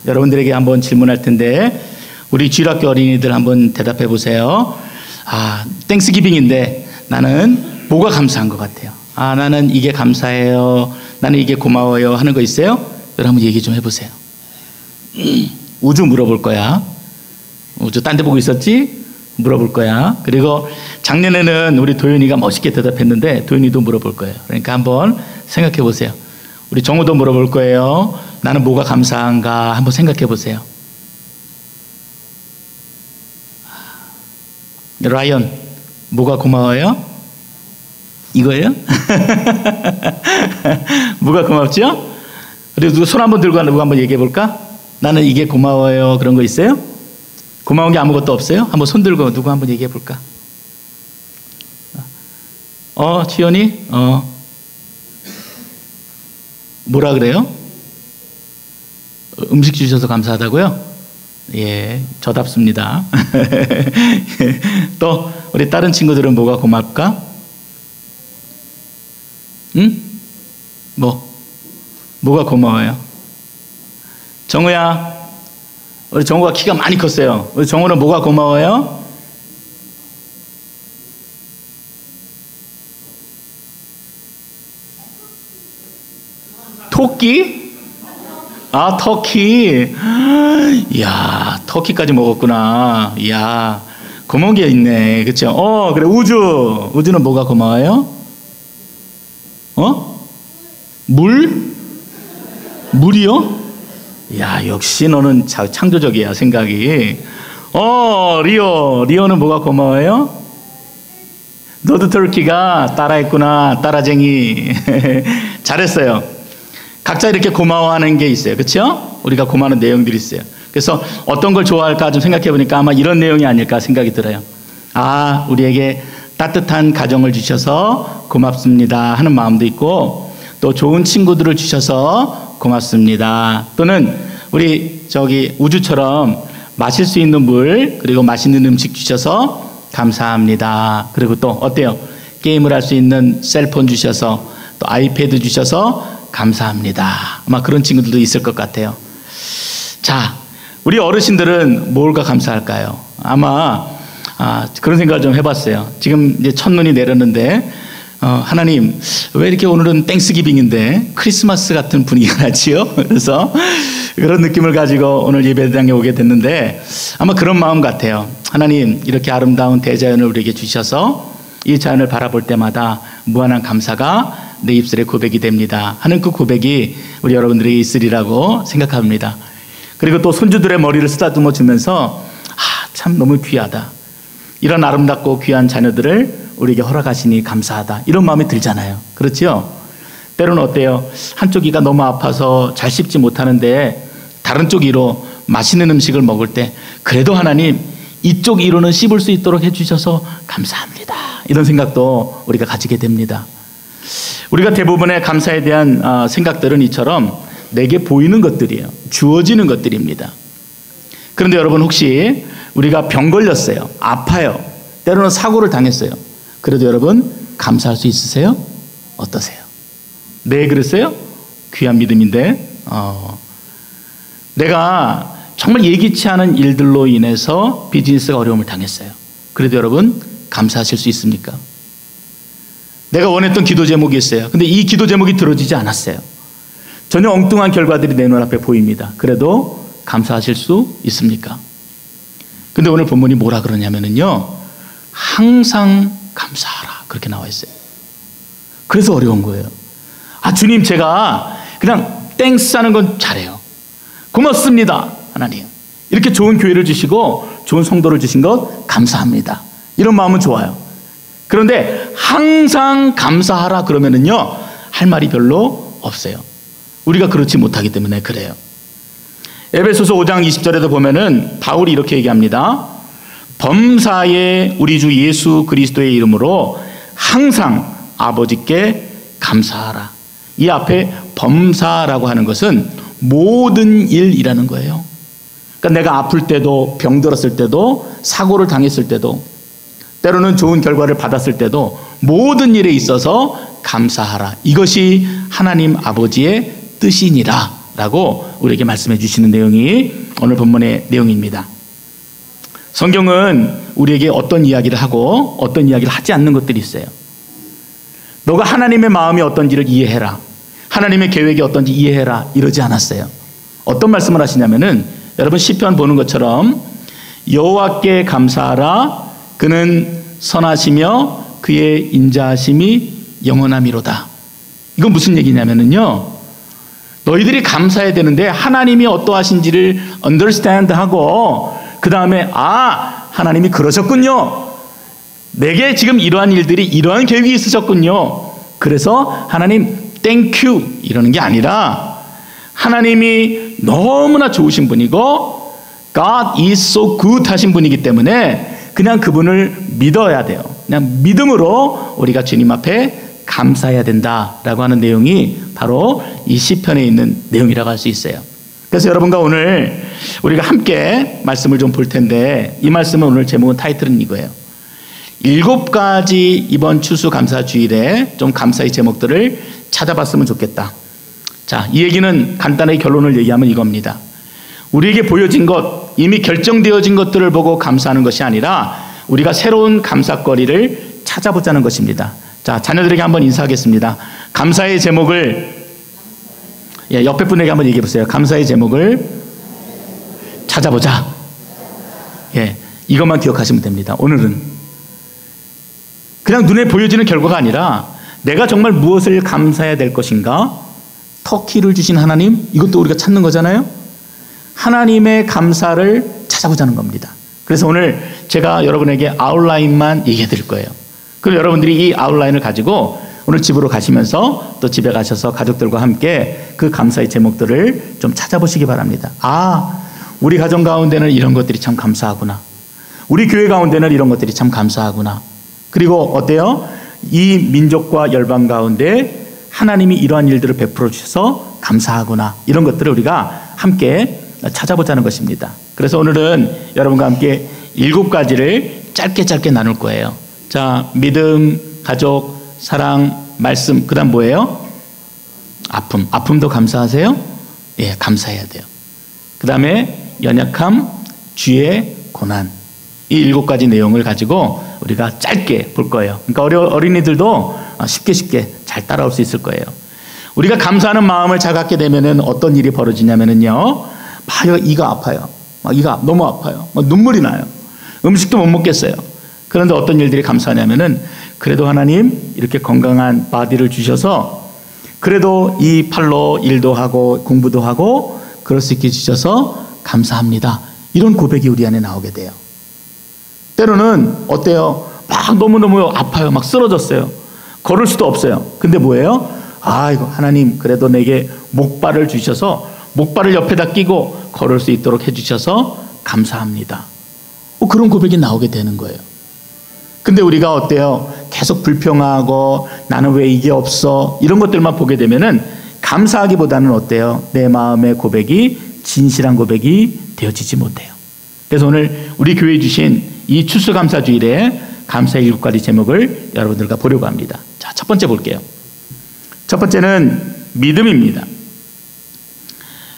여러분들에게 한번 질문할 텐데 우리 주일학교 어린이들 한번 대답해 보세요. 땡스기빙인데 나는 뭐가 감사한 것 같아요? 나는 이게 감사해요. 나는 이게 고마워요. 하는 거 있어요? 여러분 한번 얘기 좀 해보세요. 우주 물어볼 거야. 우주 딴 데 보고 있었지? 물어볼 거야. 그리고 작년에는 우리 도윤이가 멋있게 대답했는데 도윤이도 물어볼 거예요. 그러니까 한번 생각해 보세요. 우리 정우도 물어볼 거예요. 나는 뭐가 감사한가 한번 생각해 보세요. 라이언, 뭐가 고마워요? 이거예요? 뭐가 고맙죠? 그리고 손 한번 들고 누구 한번 얘기해 볼까? 나는 이게 고마워요. 그런 거 있어요? 고마운 게 아무것도 없어요? 한번 손 들고 누구 한번 얘기해 볼까? 지연이? 뭐라 그래요? 음식 주셔서 감사하다고요? 예, 저답습니다. 또 우리 다른 친구들은 뭐가 고맙까? 응? 뭐가 고마워요? 정우야, 우리 정우가 키가 많이 컸어요. 우리 정우는 뭐가 고마워요? 토끼? 터키. 이야, 터키까지 먹었구나. 이야, 고마운 게 있네. 그쵸? 그래, 우주는 뭐가 고마워요? 물이요? 야, 역시 너는 창조적이야, 생각이. 리오는 뭐가 고마워요? 너도 터키가 따라했구나, 따라쟁이. 잘했어요. 각자 이렇게 고마워하는 게 있어요. 그렇죠? 우리가 고마워하는 내용들이 있어요. 그래서 어떤 걸 좋아할까 좀 생각해 보니까 아마 이런 내용이 아닐까 생각이 들어요. 우리에게 따뜻한 가정을 주셔서 고맙습니다 하는 마음도 있고, 또 좋은 친구들을 주셔서 고맙습니다. 또는 우리 우주처럼 마실 수 있는 물, 그리고 맛있는 음식 주셔서 감사합니다. 그리고 또 어때요? 게임을 할 수 있는 셀폰 주셔서, 또 아이패드 주셔서 감사합니다. 아마 그런 친구들도 있을 것 같아요. 자, 우리 어르신들은 뭘까 감사할까요? 아마 그런 생각을 좀 해봤어요. 지금 이제 첫눈이 내렸는데 하나님, 왜 이렇게 오늘은 땡스기빙인데 크리스마스 같은 분위기가 나지요? 그래서 그런 느낌을 가지고 오늘 예배당에 오게 됐는데 아마 그런 마음 같아요. 하나님, 이렇게 아름다운 대자연을 우리에게 주셔서 이 자연을 바라볼 때마다 무한한 감사가 내 입술에 고백이 됩니다 하는 그 고백이 우리 여러분들에게 있으리라고 생각합니다. 그리고 또 손주들의 머리를 쓰다듬어 주면서 참 너무 귀하다, 이런 아름답고 귀한 자녀들을 우리에게 허락하시니 감사하다, 이런 마음이 들잖아요. 그렇죠? 때로는 어때요? 한쪽 이가 너무 아파서 잘 씹지 못하는데 다른 쪽 이로 맛있는 음식을 먹을 때 그래도 하나님 이쪽 이로는 씹을 수 있도록 해주셔서 감사합니다, 이런 생각도 우리가 가지게 됩니다. 우리가 대부분의 감사에 대한 생각들은 이처럼 내게 보이는 것들이에요. 주어지는 것들입니다. 그런데 여러분, 혹시 우리가 병 걸렸어요, 아파요, 때로는 사고를 당했어요. 그래도 여러분 감사할 수 있으세요? 어떠세요? 네, 그랬어요? 귀한 믿음인데 내가 정말 예기치 않은 일들로 인해서 비즈니스가 어려움을 당했어요. 그래도 여러분 감사하실 수 있습니까? 내가 원했던 기도 제목이 있어요. 근데 이 기도 제목이 들어지지 않았어요. 전혀 엉뚱한 결과들이 내 눈앞에 보입니다. 그래도 감사하실 수 있습니까? 근데 오늘 본문이 뭐라 그러냐면요, 항상 감사하라, 그렇게 나와 있어요. 그래서 어려운 거예요. 주님, 제가 그냥 땡스 하는 건 잘해요. 고맙습니다, 하나님. 이렇게 좋은 교회를 주시고 좋은 성도를 주신 것 감사합니다, 이런 마음은 좋아요. 그런데 항상 감사하라 그러면은요, 할 말이 별로 없어요. 우리가 그렇지 못하기 때문에 그래요. 에베소서 5장 20절에도 보면은 바울이 이렇게 얘기합니다. 범사에 우리 주 예수 그리스도의 이름으로 항상 아버지께 감사하라. 이 앞에 범사라고 하는 것은 모든 일이라는 거예요. 그러니까 내가 아플 때도, 병들었을 때도, 사고를 당했을 때도, 때로는 좋은 결과를 받았을 때도 모든 일에 있어서 감사하라. 이것이 하나님 아버지의 뜻이니라, 라고 우리에게 말씀해 주시는 내용이 오늘 본문의 내용입니다. 성경은 우리에게 어떤 이야기를 하고 어떤 이야기를 하지 않는 것들이 있어요. 너가 하나님의 마음이 어떤지를 이해해라. 하나님의 계획이 어떤지 이해해라. 이러지 않았어요. 어떤 말씀을 하시냐면은 여러분 시편 보는 것처럼 여호와께 감사하라. 그는 선하시며 그의 인자하심이 영원함이로다. 이건 무슨 얘기냐면은요. 너희들이 감사해야 되는데 하나님이 어떠하신지를 understand 하고 그 다음에 하나님이 그러셨군요. 내게 지금 이러한 일들이 이러한 계획이 있으셨군요. 그래서 하나님 thank you 이러는 게 아니라 하나님이 너무나 좋으신 분이고 God is so good 하신 분이기 때문에 그냥 그분을 믿어야 돼요. 그냥 믿음으로 우리가 주님 앞에 감사해야 된다라고 하는 내용이 바로 이 시편에 있는 내용이라고 할 수 있어요. 그래서 여러분과 오늘 우리가 함께 말씀을 좀 볼 텐데 이 말씀은 오늘 제목은 타이틀은 이거예요. 7가지 이번 추수감사주일에 좀 감사의 제목들을 찾아봤으면 좋겠다. 자, 이 얘기는 간단하게 결론을 얘기하면 이겁니다. 우리에게 보여진 것, 이미 결정되어진 것들을 보고 감사하는 것이 아니라 우리가 새로운 감사거리를 찾아보자는 것입니다. 자, 자녀들에게 한번 인사하겠습니다. 감사의 제목을 옆에 분에게 한번 얘기해 보세요. 감사의 제목을 찾아보자. 이것만 기억하시면 됩니다. 오늘은 그냥 눈에 보여지는 결과가 아니라 내가 정말 무엇을 감사해야 될 것인가? 터키를 주신 하나님, 이것도 우리가 찾는 거잖아요. 하나님의 감사를 찾아보자는 겁니다. 그래서 오늘 제가 여러분에게 아웃라인만 얘기해 드릴 거예요. 그럼 여러분들이 이 아웃라인을 가지고 오늘 집으로 가시면서 또 집에 가셔서 가족들과 함께 그 감사의 제목들을 좀 찾아보시기 바랍니다. 우리 가정 가운데는 이런 것들이 참 감사하구나. 우리 교회 가운데는 이런 것들이 참 감사하구나. 그리고 어때요? 이 민족과 열방 가운데 하나님이 이러한 일들을 베풀어 주셔서 감사하구나. 이런 것들을 우리가 함께 찾아보자는 것입니다. 그래서 오늘은 여러분과 함께 7가지를 짧게 나눌 거예요. 자, 믿음, 가족, 사랑, 말씀, 그 다음 뭐예요? 아픔도 감사하세요? 감사해야 돼요. 그 다음에 연약함, 죄, 고난. 이 7가지 내용을 가지고 우리가 짧게 볼 거예요. 그러니까 어린이들도 쉽게 잘 따라올 수 있을 거예요. 우리가 감사하는 마음을 잘 갖게 되면은 어떤 일이 벌어지냐면은요. 이가 아파요. 이가 너무 아파요. 눈물이 나요. 음식도 못 먹겠어요. 그런데 어떤 일들이 감사하냐면은 그래도 하나님 이렇게 건강한 바디를 주셔서 그래도 이 팔로 일도 하고 공부도 하고 그럴 수 있게 주셔서 감사합니다. 이런 고백이 우리 안에 나오게 돼요. 때로는 어때요? 너무너무 아파요. 쓰러졌어요. 걸을 수도 없어요. 근데 뭐예요? 이거 하나님 그래도 내게 목발을 주셔서 목발을 옆에다 끼고 걸을 수 있도록 해주셔서 감사합니다. 그런 고백이 나오게 되는 거예요. 근데 우리가 어때요? 계속 불평하고 나는 왜 이게 없어? 이런 것들만 보게 되면은 감사하기보다는 어때요? 내 마음의 고백이 진실한 고백이 되어지지 못해요. 그래서 오늘 우리 교회에 주신 이 추수감사주일에 감사의 7가지 제목을 여러분들과 보려고 합니다. 자, 첫 번째 볼게요. 첫 번째는 믿음입니다.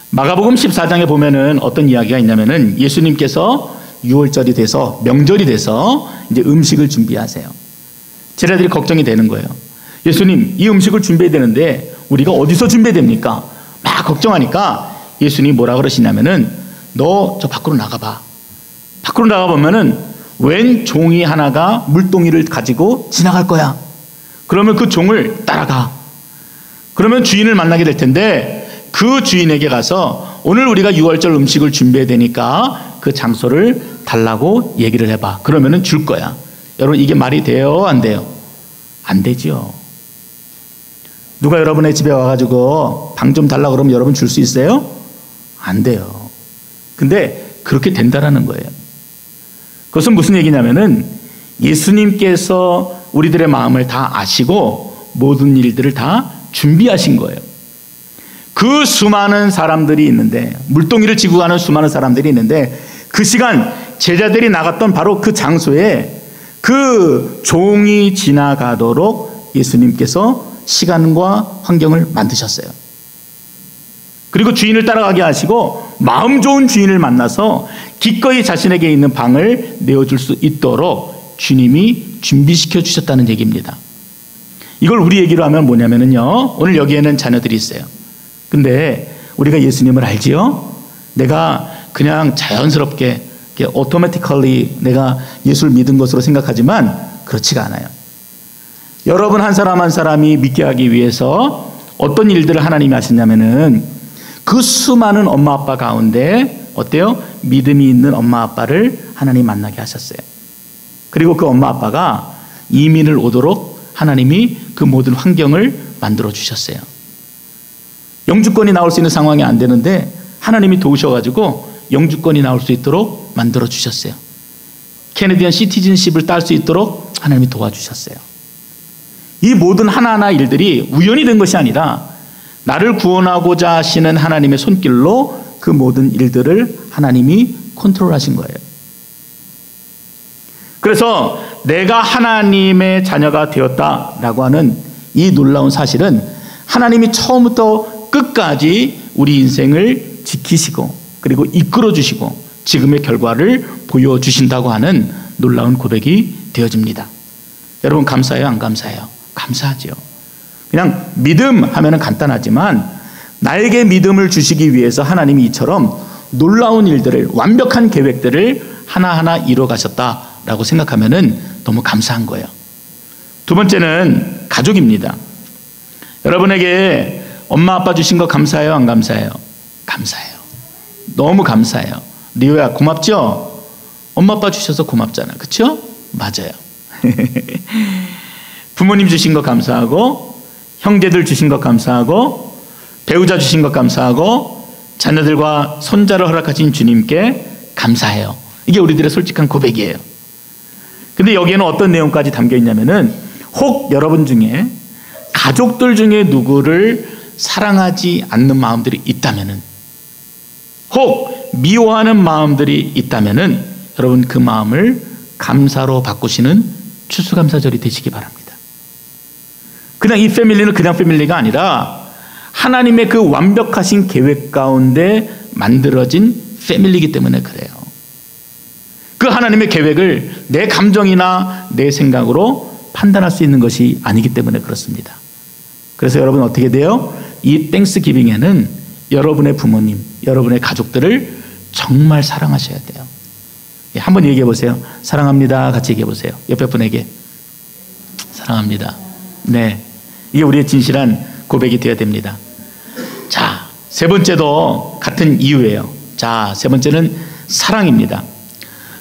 마가복음 14장에 보면은 어떤 이야기가 있냐면은 예수님께서 6월절이 돼서 명절이 돼서 이제 음식을 준비하세요. 제자들이 걱정이 되는 거예요. 예수님, 이 음식을 준비해야 되는데 우리가 어디서 준비해야 됩니까? 막 걱정하니까 예수님이 뭐라 그러시냐면은 너 저 밖으로 나가봐. 밖으로 나가보면은 웬 종이 하나가 물동이를 가지고 지나갈 거야. 그러면 그 종을 따라가. 그러면 주인을 만나게 될 텐데 그 주인에게 가서 오늘 우리가 6월절 음식을 준비해야 되니까 그 장소를 달라고 얘기를 해봐. 그러면은 줄 거야. 여러분 이게 말이 돼요? 안 돼요? 안 되죠. 누가 여러분의 집에 와가지고 방 좀 달라고 그러면 여러분 줄 수 있어요? 안 돼요. 근데 그렇게 된다라는 거예요. 그것은 무슨 얘기냐면은 예수님께서 우리들의 마음을 다 아시고 모든 일들을 다 준비하신 거예요. 그 수많은 사람들이 있는데 물동이를 지고 가는 수많은 사람들이 있는데 그 시간 제자들이 나갔던 바로 그 장소에 그 종이 지나가도록 예수님께서 시간과 환경을 만드셨어요. 그리고 주인을 따라가게 하시고 마음 좋은 주인을 만나서 기꺼이 자신에게 있는 방을 내어줄 수 있도록 주님이 준비시켜 주셨다는 얘기입니다. 이걸 우리 얘기로 하면 뭐냐면요, 오늘 여기에는 자녀들이 있어요. 근데 우리가 예수님을 알지요? 내가 그냥 자연스럽게 automatically 내가 예수를 믿은 것으로 생각하지만 그렇지가 않아요. 여러분 한 사람 한 사람이 믿게 하기 위해서 어떤 일들을 하나님이 하셨냐면은 그 수많은 엄마 아빠 가운데 어때요? 믿음이 있는 엄마 아빠를 하나님 만나게 하셨어요. 그리고 그 엄마 아빠가 이민을 오도록 하나님이 그 모든 환경을 만들어 주셨어요. 영주권이 나올 수 있는 상황이 안 되는데 하나님이 도우셔가지고 영주권이 나올 수 있도록 만들어 주셨어요. 캐네디언 시티즌십을 딸 수 있도록 하나님이 도와주셨어요. 이 모든 하나하나 일들이 우연이 된 것이 아니라 나를 구원하고자 하시는 하나님의 손길로 그 모든 일들을 하나님이 컨트롤하신 거예요. 그래서 내가 하나님의 자녀가 되었다라고 하는 이 놀라운 사실은 하나님이 처음부터 끝까지 우리 인생을 지키시고 그리고 이끌어 주시고 지금의 결과를 보여주신다고 하는 놀라운 고백이 되어집니다. 여러분 감사해요? 안 감사해요? 감사하죠. 그냥 믿음 하면은 간단하지만 나에게 믿음을 주시기 위해서 하나님이 이처럼 놀라운 일들을, 완벽한 계획들을 하나하나 이루어 가셨다라고 생각하면은 너무 감사한 거예요. 두 번째는 가족입니다. 여러분에게 엄마 아빠 주신 거 감사해요? 안 감사해요? 감사해요. 너무 감사해요. 리오야 고맙죠? 엄마 아빠 주셔서 고맙잖아. 그렇죠? 맞아요. 부모님 주신 거 감사하고, 형제들 주신 거 감사하고, 배우자 주신 거 감사하고, 자녀들과 손자를 허락하신 주님께 감사해요. 이게 우리들의 솔직한 고백이에요. 근데 여기에는 어떤 내용까지 담겨 있냐면은, 혹 여러분 중에 가족들 중에 누구를 사랑하지 않는 마음들이 있다면은, 혹 미워하는 마음들이 있다면은 여러분 그 마음을 감사로 바꾸시는 추수감사절이 되시기 바랍니다. 그냥 이 패밀리는 그냥 패밀리가 아니라 하나님의 그 완벽하신 계획 가운데 만들어진 패밀리이기 때문에 그래요. 그 하나님의 계획을 내 감정이나 내 생각으로 판단할 수 있는 것이 아니기 때문에 그렇습니다. 그래서 여러분 어떻게 돼요? 이 땡스기빙에는 여러분의 부모님, 여러분의 가족들을 정말 사랑하셔야 돼요. 한번 얘기해 보세요. 사랑합니다. 같이 얘기해 보세요. 옆에 분에게 사랑합니다. 네, 이게 우리의 진실한 고백이 되어야 됩니다. 자, 세 번째도 같은 이유예요. 자, 세 번째는 사랑입니다.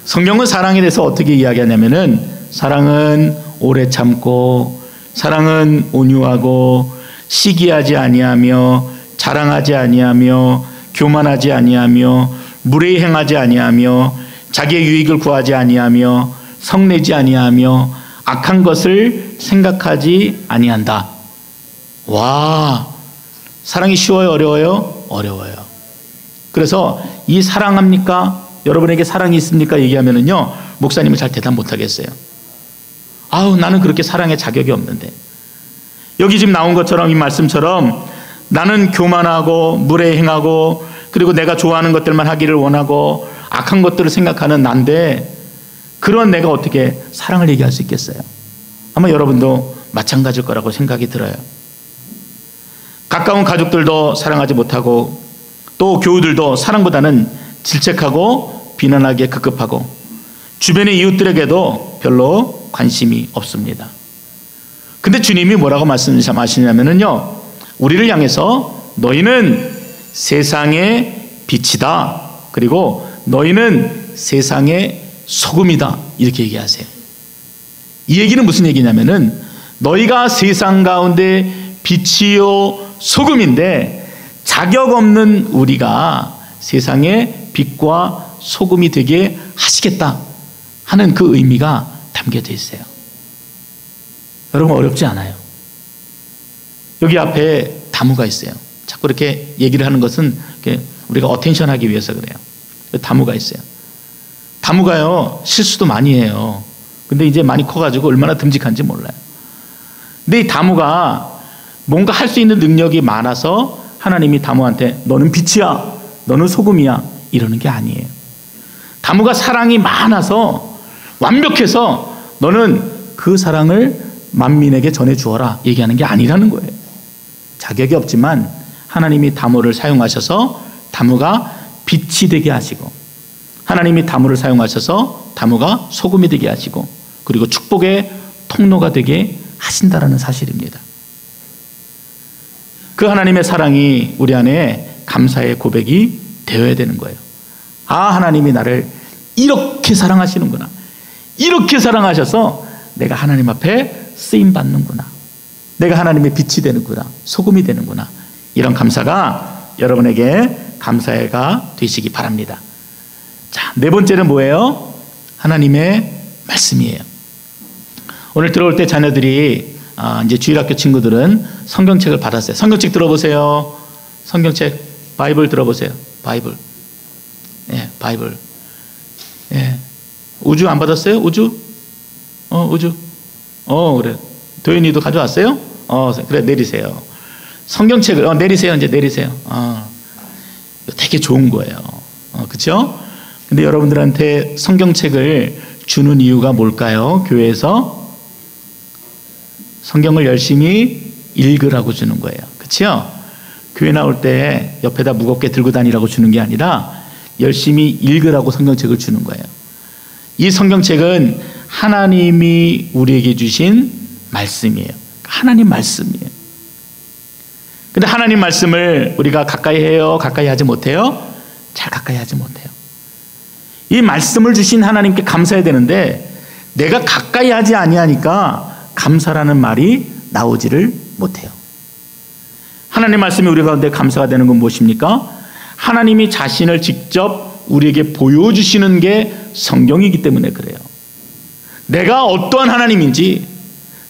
성경은 사랑에 대해서 어떻게 이야기하냐면은 사랑은 오래 참고, 사랑은 온유하고, 시기하지 아니하며, 자랑하지 아니하며, 교만하지 아니하며, 무례히 행하지 아니하며, 자기의 유익을 구하지 아니하며, 성내지 아니하며, 악한 것을 생각하지 아니한다. 와, 사랑이 쉬워요? 어려워요? 어려워요. 그래서 이 사랑합니까? 여러분에게 사랑이 있습니까? 얘기하면은요, 목사님은 잘 대답 못 하겠어요. 아우, 나는 그렇게 사랑의 자격이 없는데. 여기 지금 나온 것처럼, 이 말씀처럼 나는 교만하고 무례히 행하고, 그리고 내가 좋아하는 것들만 하기를 원하고 악한 것들을 생각하는 난데, 그런 내가 어떻게 사랑을 얘기할 수 있겠어요? 아마 여러분도 마찬가지일 거라고 생각이 들어요. 가까운 가족들도 사랑하지 못하고, 또 교우들도 사랑보다는 질책하고 비난하기에 급급하고, 주변의 이웃들에게도 별로 관심이 없습니다. 근데 주님이 뭐라고 말씀하시냐면요, 우리를 향해서 너희는 세상의 빛이다, 그리고 너희는 세상의 소금이다, 이렇게 얘기하세요. 이 얘기는 무슨 얘기냐면은 너희가 세상 가운데 빛이요 소금인데, 자격 없는 우리가 세상의 빛과 소금이 되게 하시겠다 하는 그 의미가 담겨져 있어요. 여러분 어렵지 않아요. 여기 앞에 다무가 있어요. 자꾸 이렇게 얘기를 하는 것은 우리가 어텐션 하기 위해서 그래요. 다무가 있어요. 다무가요, 실수도 많이 해요. 근데 이제 많이 커가지고 얼마나 듬직한지 몰라요. 근데 이 다무가 뭔가 할 수 있는 능력이 많아서 하나님이 다무한테 너는 빛이야, 너는 소금이야 이러는 게 아니에요. 다무가 사랑이 많아서 완벽해서 너는 그 사랑을 만민에게 전해주어라 얘기하는 게 아니라는 거예요. 자격이 없지만 하나님이 다무를 사용하셔서 다무가 빛이 되게 하시고, 하나님이 다무를 사용하셔서 다무가 소금이 되게 하시고, 그리고 축복의 통로가 되게 하신다라는 사실입니다. 그 하나님의 사랑이 우리 안에 감사의 고백이 되어야 되는 거예요. 아, 하나님이 나를 이렇게 사랑하시는구나, 이렇게 사랑하셔서 내가 하나님 앞에 쓰임받는구나, 내가 하나님의 빛이 되는구나, 소금이 되는구나, 이런 감사가 여러분에게 감사해가 되시기 바랍니다. 자, 네 번째는 뭐예요? 하나님의 말씀이에요. 오늘 들어올 때 자녀들이 이제 주일학교 친구들은 성경책을 받았어요. 성경책 들어보세요. 성경책, 바이블 들어보세요. 바이블. 예, 바이블. 예. 우주 안 받았어요? 우주? 우주. 그래. 도현이도 가져왔어요? 그래, 내리세요. 성경책을, 내리세요. 이제 내리세요. 되게 좋은 거예요. 그쵸? 근데 여러분들한테 성경책을 주는 이유가 뭘까요? 교회에서 성경을 열심히 읽으라고 주는 거예요. 그쵸? 교회 나올 때 옆에다 무겁게 들고 다니라고 주는 게 아니라 열심히 읽으라고 성경책을 주는 거예요. 이 성경책은 하나님이 우리에게 주신 말씀이에요. 하나님 말씀이에요. 근데 하나님 말씀을 우리가 가까이 해요? 가까이 하지 못해요? 잘 가까이 하지 못해요. 이 말씀을 주신 하나님께 감사해야 되는데 내가 가까이 하지 아니하니까 감사라는 말이 나오지를 못해요. 하나님 말씀이 우리 가운데 감사가 되는 건 무엇입니까? 하나님이 자신을 직접 우리에게 보여주시는 게 성경이기 때문에 그래요. 내가 어떠한 하나님인지,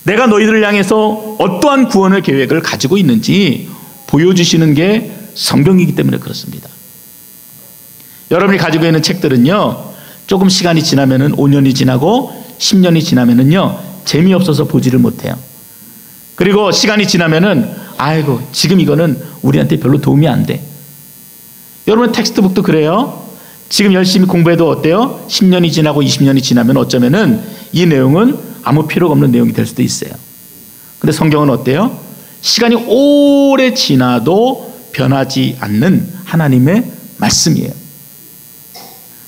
내가 너희들을 향해서 어떠한 구원의 계획을 가지고 있는지 보여주시는 게 성경이기 때문에 그렇습니다. 여러분이 가지고 있는 책들은요, 조금 시간이 지나면은 5년이 지나고 10년이 지나면은요, 재미없어서 보지를 못해요. 그리고 시간이 지나면은 아이고, 지금 이거는 우리한테 별로 도움이 안 돼. 여러분 텍스트북도 그래요. 지금 열심히 공부해도 어때요? 10년이 지나고 20년이 지나면 어쩌면은 이 내용은 아무 필요가 없는 내용이 될 수도 있어요. 근데 성경은 어때요? 시간이 오래 지나도 변하지 않는 하나님의 말씀이에요.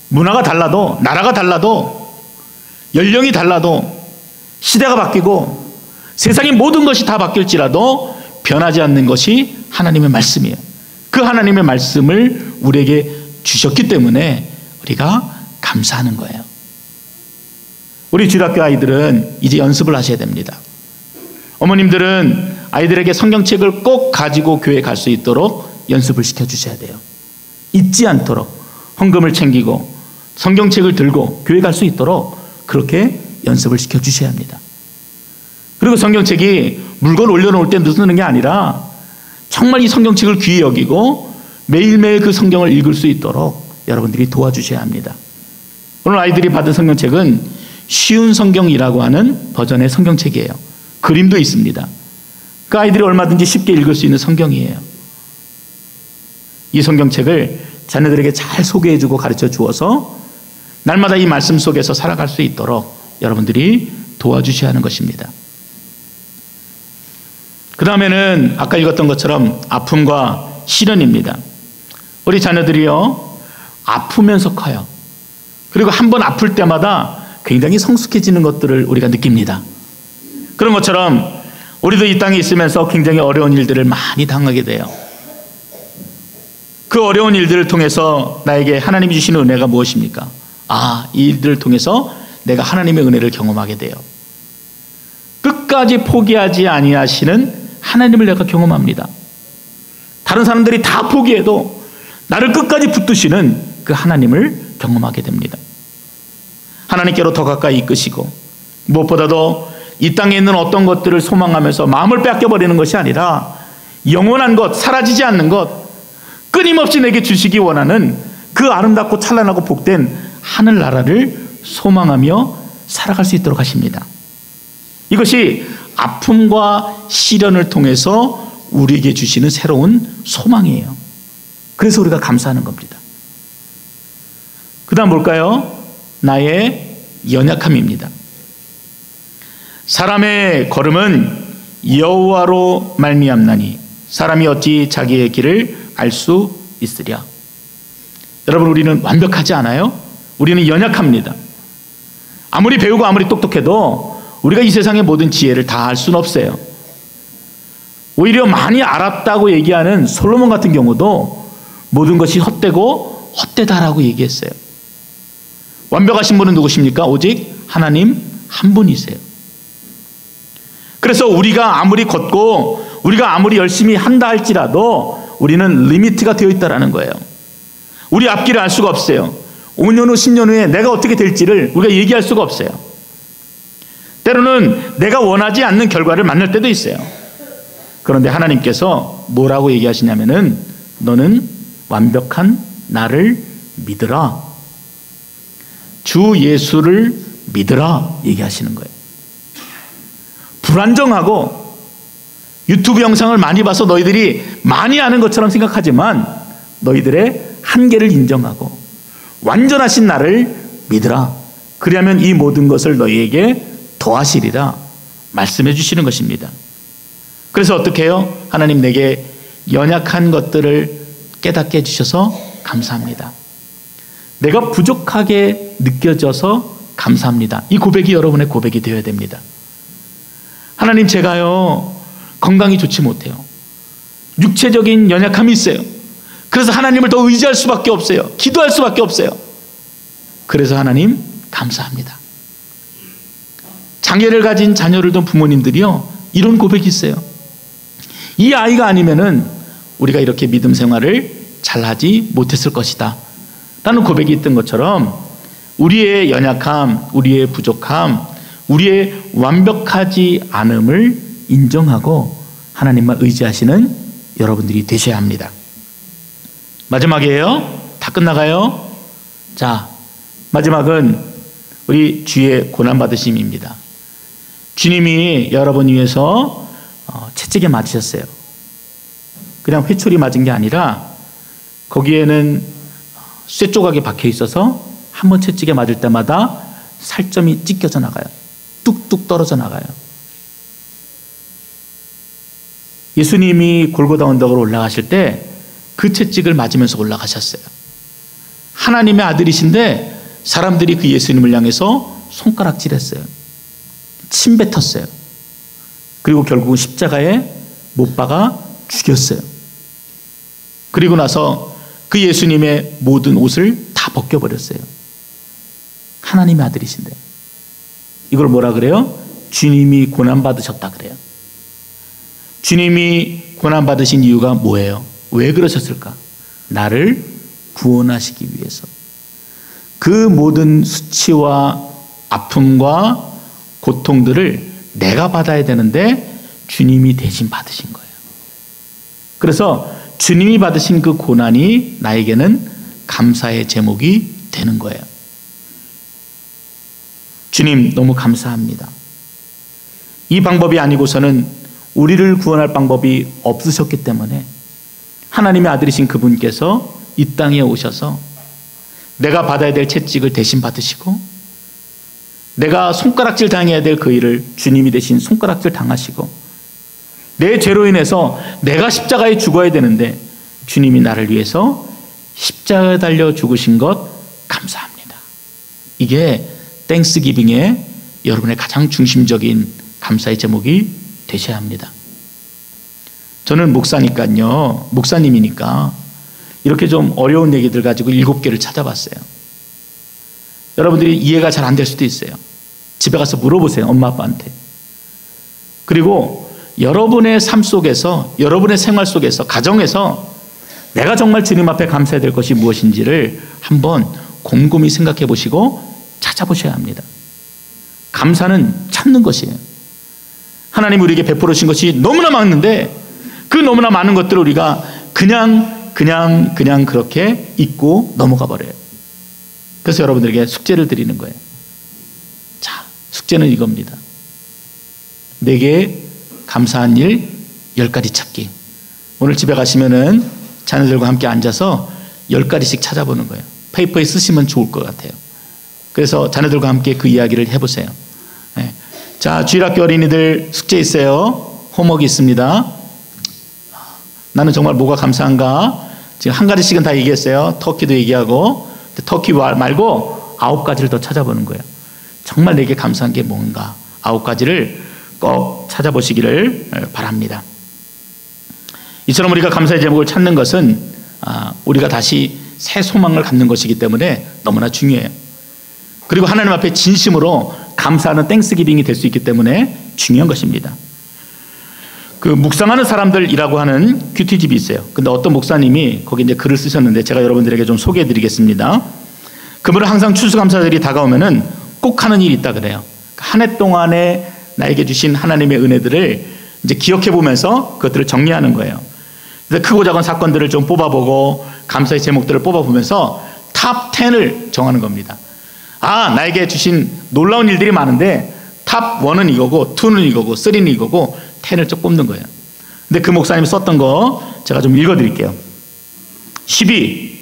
문화가 달라도, 나라가 달라도, 연령이 달라도, 시대가 바뀌고 세상의 모든 것이 다 바뀔지라도 변하지 않는 것이 하나님의 말씀이에요. 그 하나님의 말씀을 우리에게 주셨기 때문에 우리가 감사하는 거예요. 우리 주일학교 아이들은 이제 연습을 하셔야 됩니다. 어머님들은 아이들에게 성경책을 꼭 가지고 교회에 갈 수 있도록 연습을 시켜주셔야 돼요. 잊지 않도록 헌금을 챙기고 성경책을 들고 교회 갈 수 있도록 그렇게 연습을 시켜주셔야 합니다. 그리고 성경책이 물건 올려놓을 때 쓰는 게 아니라 정말 이 성경책을 귀히 여기고 매일매일 그 성경을 읽을 수 있도록 여러분들이 도와주셔야 합니다. 오늘 아이들이 받은 성경책은 쉬운 성경이라고 하는 버전의 성경책이에요. 그림도 있습니다. 그 아이들이 얼마든지 쉽게 읽을 수 있는 성경이에요. 이 성경책을 자녀들에게 잘 소개해주고 가르쳐 주어서 날마다 이 말씀 속에서 살아갈 수 있도록 여러분들이 도와주셔야 하는 것입니다. 그 다음에는 아까 읽었던 것처럼 아픔과 시련입니다. 우리 자녀들이요, 아프면서 커요. 그리고 한번 아플 때마다 굉장히 성숙해지는 것들을 우리가 느낍니다. 그런 것처럼 우리도 이 땅에 있으면서 굉장히 어려운 일들을 많이 당하게 돼요. 그 어려운 일들을 통해서 나에게 하나님이 주시는 은혜가 무엇입니까? 이 일들을 통해서 내가 하나님의 은혜를 경험하게 돼요. 끝까지 포기하지 아니하시는 하나님을 내가 경험합니다. 다른 사람들이 다 포기해도 나를 끝까지 붙드시는 그 하나님을 경험하게 됩니다. 하나님께로 더 가까이 이끄시고 무엇보다도 이 땅에 있는 어떤 것들을 소망하면서 마음을 빼앗겨버리는 것이 아니라 영원한 것, 사라지지 않는 것, 끊임없이 내게 주시기 원하는 그 아름답고 찬란하고 복된 하늘나라를 소망하며 살아갈 수 있도록 하십니다. 이것이 아픔과 시련을 통해서 우리에게 주시는 새로운 소망이에요. 그래서 우리가 감사하는 겁니다. 그 다음 뭘까요? 나의 연약함입니다. 사람의 걸음은 여호와로 말미암나니 사람이 어찌 자기의 길을 알 수 있으랴. 여러분, 우리는 완벽하지 않아요? 우리는 연약합니다. 아무리 배우고 아무리 똑똑해도 우리가 이 세상의 모든 지혜를 다 알 수는 없어요. 오히려 많이 알았다고 얘기하는 솔로몬 같은 경우도 모든 것이 헛되고 헛되다라고 얘기했어요. 완벽하신 분은 누구십니까? 오직 하나님 한 분이세요. 그래서 우리가 아무리 걷고 우리가 아무리 열심히 한다 할지라도 우리는 리미트가 되어 있다는 거예요. 우리 앞길을 알 수가 없어요. 5년 후 10년 후에 내가 어떻게 될지를 우리가 얘기할 수가 없어요. 때로는 내가 원하지 않는 결과를 만날 때도 있어요. 그런데 하나님께서 뭐라고 얘기하시냐면은 너는 완벽한 나를 믿으라. 주 예수를 믿으라 얘기하시는 거예요. 불안정하고 유튜브 영상을 많이 봐서 너희들이 많이 아는 것처럼 생각하지만 너희들의 한계를 인정하고 완전하신 나를 믿으라. 그리하면 이 모든 것을 너희에게 더하시리라 말씀해 주시는 것입니다. 그래서 어떻게 해요? 하나님, 내게 연약한 것들을 깨닫게 해주셔서 감사합니다. 내가 부족하게 느껴져서 감사합니다. 이 고백이 여러분의 고백이 되어야 됩니다. 하나님, 제가요 건강이 좋지 못해요. 육체적인 연약함이 있어요. 그래서 하나님을 더 의지할 수밖에 없어요. 기도할 수밖에 없어요. 그래서 하나님 감사합니다. 장애를 가진 자녀를 둔 부모님들이요 이런 고백이 있어요. 이 아이가 아니면은 우리가 이렇게 믿음 생활을 잘하지 못했을 것이다 라는 고백이 있던 것처럼 우리의 연약함, 우리의 부족함, 우리의 완벽하지 않음을 인정하고 하나님만 의지하시는 여러분들이 되셔야 합니다. 마지막이에요. 다 끝나가요. 자, 마지막은 우리 주의 고난받으심입니다. 주님이 여러분 위해서 채찍에 맞으셨어요. 그냥 회초리 맞은 게 아니라 거기에는 쇠 조각이 박혀 있어서 한 번 채찍에 맞을 때마다 살점이 찢겨져 나가요. 뚝뚝 떨어져 나가요. 예수님이 골고다 언덕으로 올라가실 때 그 채찍을 맞으면서 올라가셨어요. 하나님의 아들이신데 사람들이 그 예수님을 향해서 손가락질했어요. 침 뱉었어요. 그리고 결국은 십자가에 못 박아 죽였어요. 그리고 나서 그 예수님의 모든 옷을 다 벗겨버렸어요. 하나님의 아들이신데. 이걸 뭐라 그래요? 주님이 고난받으셨다 그래요. 주님이 고난받으신 이유가 뭐예요? 왜 그러셨을까? 나를 구원하시기 위해서. 그 모든 수치와 아픔과 고통들을 내가 받아야 되는데 주님이 대신 받으신 거예요. 그래서 주님이 받으신 그 고난이 나에게는 감사의 제목이 되는 거예요. 주님, 너무 감사합니다. 이 방법이 아니고서는 우리를 구원할 방법이 없으셨기 때문에 하나님의 아들이신 그분께서 이 땅에 오셔서 내가 받아야 될 채찍을 대신 받으시고 내가 손가락질 당해야 될 그 일을 주님이 대신 손가락질 당하시고 내 죄로 인해서 내가 십자가에 죽어야 되는데 주님이 나를 위해서 십자가에 달려 죽으신 것 감사합니다. 이게 땡스기빙의 여러분의 가장 중심적인 감사의 제목이 되셔야 합니다. 저는 목사님이니까 이렇게 좀 어려운 얘기들 가지고 7개를 찾아봤어요. 여러분들이 이해가 잘 안 될 수도 있어요. 집에 가서 물어보세요. 엄마 아빠한테. 그리고 여러분의 삶 속에서, 여러분의 생활 속에서, 가정에서 내가 정말 주님 앞에 감사해야 될 것이 무엇인지를 한번 곰곰이 생각해 보시고 찾아보셔야 합니다. 감사는 찾는 것이에요. 하나님 우리에게 베풀어 주신 것이 너무나 많은데 그 너무나 많은 것들을 우리가 그냥 그렇게 잊고 넘어가 버려요. 그래서 여러분들에게 숙제를 드리는 거예요. 자, 숙제는 이겁니다. 내게 감사한 일 10가지 찾기. 오늘 집에 가시면은 자녀들과 함께 앉아서 10가지씩 찾아보는 거예요. 페이퍼에 쓰시면 좋을 것 같아요. 그래서 자녀들과 함께 그 이야기를 해보세요. 네. 자, 주일학교 어린이들 숙제 있어요. 홈워크 있습니다. 나는 정말 뭐가 감사한가? 지금 한 가지씩은 다 얘기했어요. 터키도 얘기하고. 터키 말고 9가지를 더 찾아보는 거예요. 정말 내게 감사한 게 뭔가 9가지를 꼭 찾아보시기를 바랍니다. 이처럼 우리가 감사의 제목을 찾는 것은 우리가 다시 새 소망을 갖는 것이기 때문에 너무나 중요해요. 그리고 하나님 앞에 진심으로 감사하는 땡스기빙이 될 수 있기 때문에 중요한 것입니다. 그 묵상하는 사람들이라고 하는 큐티집이 있어요. 근데 어떤 목사님이 거기 이제 글을 쓰셨는데 제가 여러분들에게 좀 소개해 드리겠습니다. 그분은 항상 추수감사절이 다가오면은 꼭 하는 일이 있다 그래요. 한 해 동안에 나에게 주신 하나님의 은혜들을 이제 기억해 보면서 그것들을 정리하는 거예요. 그래서 크고 작은 사건들을 좀 뽑아보고 감사의 제목들을 뽑아보면서 탑 10을 정하는 겁니다. 나에게 주신 놀라운 일들이 많은데 탑 1은 이거고 2는 이거고 3는 이거고 10을 쭉 뽑는 거예요. 근데 그 목사님이 썼던 거 제가 좀 읽어드릴게요. 12.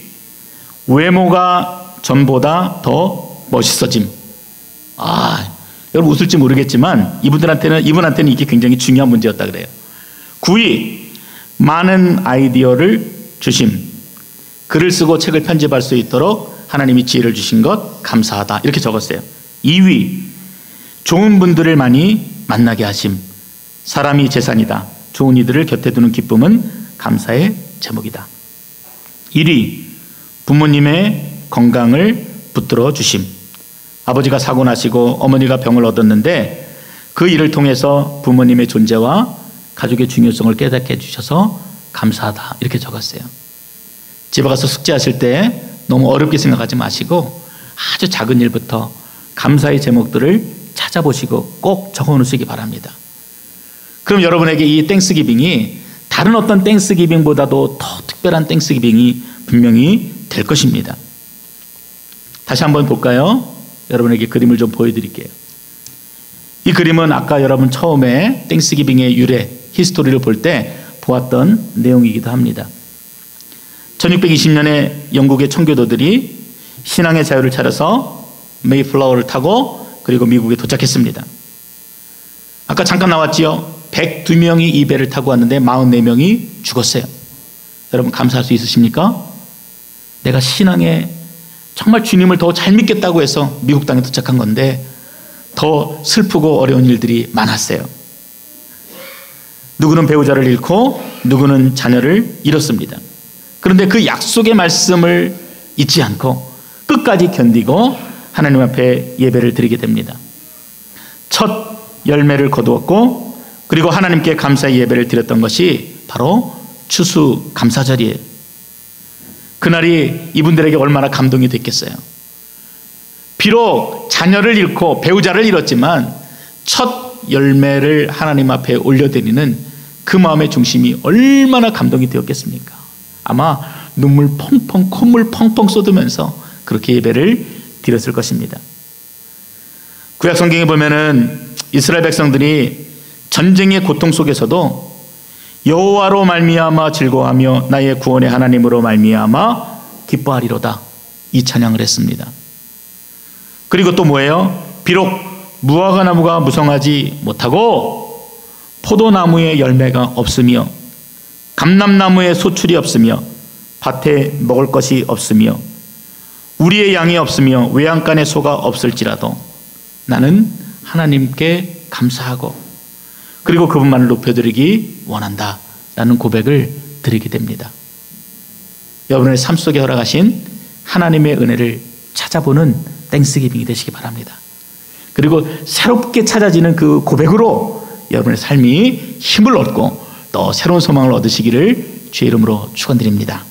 외모가 전보다 더 멋있어짐. 여러분 웃을지 모르겠지만 이분한테는 이게 굉장히 중요한 문제였다 그래요. 9위. 많은 아이디어를 주심. 글을 쓰고 책을 편집할 수 있도록 하나님이 지혜를 주신 것 감사하다. 이렇게 적었어요. 2위. 좋은 분들을 많이 만나게 하심. 사람이 재산이다. 좋은 이들을 곁에 두는 기쁨은 감사의 제목이다. 1위. 부모님의 건강을 붙들어 주심. 아버지가 사고 나시고 어머니가 병을 얻었는데 그 일을 통해서 부모님의 존재와 가족의 중요성을 깨닫게 해주셔서 감사하다. 이렇게 적었어요. 집에 가서 숙제하실 때 너무 어렵게 생각하지 마시고 아주 작은 일부터 감사의 제목들을 찾아보시고 꼭 적어놓으시기 바랍니다. 그럼 여러분에게 이 땡스기빙이 다른 어떤 땡스기빙보다도 더 특별한 땡스기빙이 분명히 될 것입니다. 다시 한번 볼까요? 여러분에게 그림을 좀 보여드릴게요. 이 그림은 아까 여러분 처음에 땡스기빙의 유래, 히스토리를 볼 때 보았던 내용이기도 합니다. 1620년에 영국의 청교도들이 신앙의 자유를 찾아서 메이플라워를 타고 그리고 미국에 도착했습니다. 아까 잠깐 나왔지요. 102명이 이 배를 타고 왔는데 44명이 죽었어요. 여러분 감사할 수 있으십니까? 내가 신앙에 정말 주님을 더 잘 믿겠다고 해서 미국 땅에 도착한 건데 더 슬프고 어려운 일들이 많았어요. 누구는 배우자를 잃고 누구는 자녀를 잃었습니다. 그런데 그 약속의 말씀을 잊지 않고 끝까지 견디고 하나님 앞에 예배를 드리게 됩니다. 첫 열매를 거두었고 그리고 하나님께 감사의 예배를 드렸던 것이 바로 추수감사절이에요. 그날이 이분들에게 얼마나 감동이 됐겠어요. 비록 자녀를 잃고 배우자를 잃었지만 첫 열매를 하나님 앞에 올려드리는 그 마음의 중심이 얼마나 감동이 되었겠습니까? 아마 눈물 펑펑 콧물 펑펑 쏟으면서 그렇게 예배를 드렸을 것입니다. 구약 성경에 보면은 이스라엘 백성들이 전쟁의 고통 속에서도 여호와로 말미암아 즐거워하며 나의 구원의 하나님으로 말미암아 기뻐하리로다 이 찬양을 했습니다. 그리고 또 뭐예요? 비록 무화과 나무가 무성하지 못하고 포도나무에 열매가 없으며 감람나무에 소출이 없으며 밭에 먹을 것이 없으며 우리의 양이 없으며 외양간에 소가 없을지라도 나는 하나님께 감사하고 그리고 그분만을 높여드리기 원한다 라는 고백을 드리게 됩니다. 여러분의 삶 속에 허락하신 하나님의 은혜를 찾아보는 땡스기빙이 되시기 바랍니다. 그리고 새롭게 찾아지는 그 고백으로 여러분의 삶이 힘을 얻고 또 새로운 소망을 얻으시기를 주의 이름으로 축원드립니다.